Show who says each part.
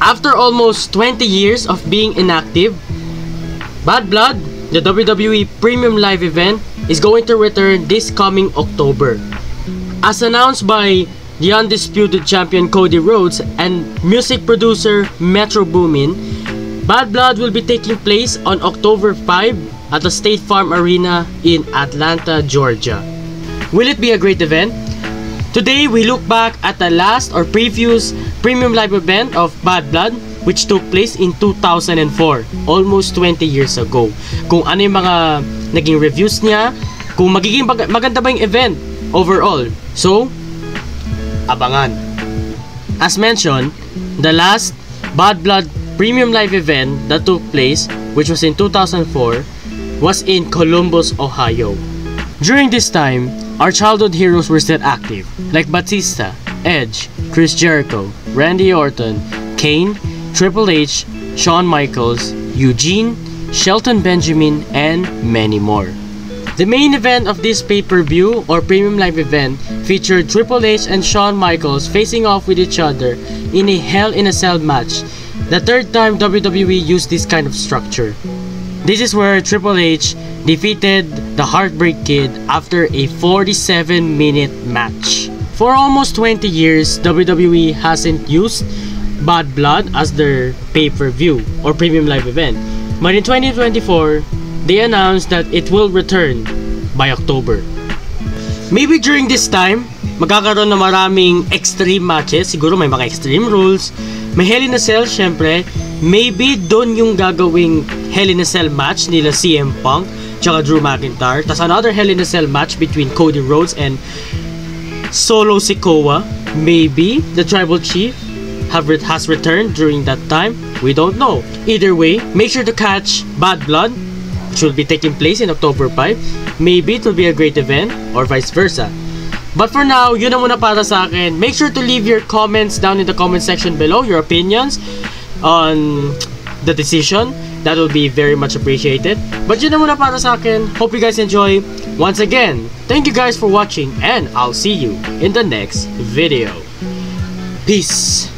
Speaker 1: After almost 20 years of being inactive, Bad Blood, the WWE Premium Live event, is going to return this coming October. As announced by the undisputed champion Cody Rhodes and music producer Metro Boomin, Bad Blood will be taking place on October 5 at the State Farm Arena in Atlanta, Georgia. Will it be a great event? Today, we look back at the last or previous Premium Live event of Bad Blood, which took place in 2004, almost 20 years ago. Kung ano yung mga naging reviews niya, kung magiging maganda ba yung event overall. So, abangan. As mentioned, the last Bad Blood Premium Live event that took place, which was in 2004, was in Columbus, Ohio. During this time, our childhood heroes were still active, like Batista, Edge, Chris Jericho, Randy Orton, Kane, Triple H, Shawn Michaels, Eugene, Shelton Benjamin, and many more. The main event of this pay-per-view or Premium Live event featured Triple H and Shawn Michaels facing off with each other in a Hell in a Cell match, the third time WWE used this kind of structure. This is where Triple H defeated the Heartbreak Kid after a 47-minute match. For almost 20 years, WWE hasn't used Bad Blood as their pay-per-view or Premium Live event. But in 2024, they announced that it will return by October. Maybe during this time, magkakaroon na maraming extreme matches. Siguro may mga extreme rules. May Hell in a Cell, syempre. Maybe doon yung gagawing Hell in a Cell match nila CM Punk tsaka Drew McIntyre. Tas another Hell in a Cell match between Cody Rhodes and Solo Sikoa. Maybe the Tribal Chief has returned during that time. We don't know. Either way, make sure to catch Bad Blood, which will be taking place in October 5. Maybe it will be a great event or vice versa. But for now, yun na muna para sa akin. Make sure to leave your comments down in the comment section below, your opinions on the decision. That will be very much appreciated. But yun na muna para sa akin. Hope you guys enjoy. Once again, thank you guys for watching and I'll see you in the next video. Peace!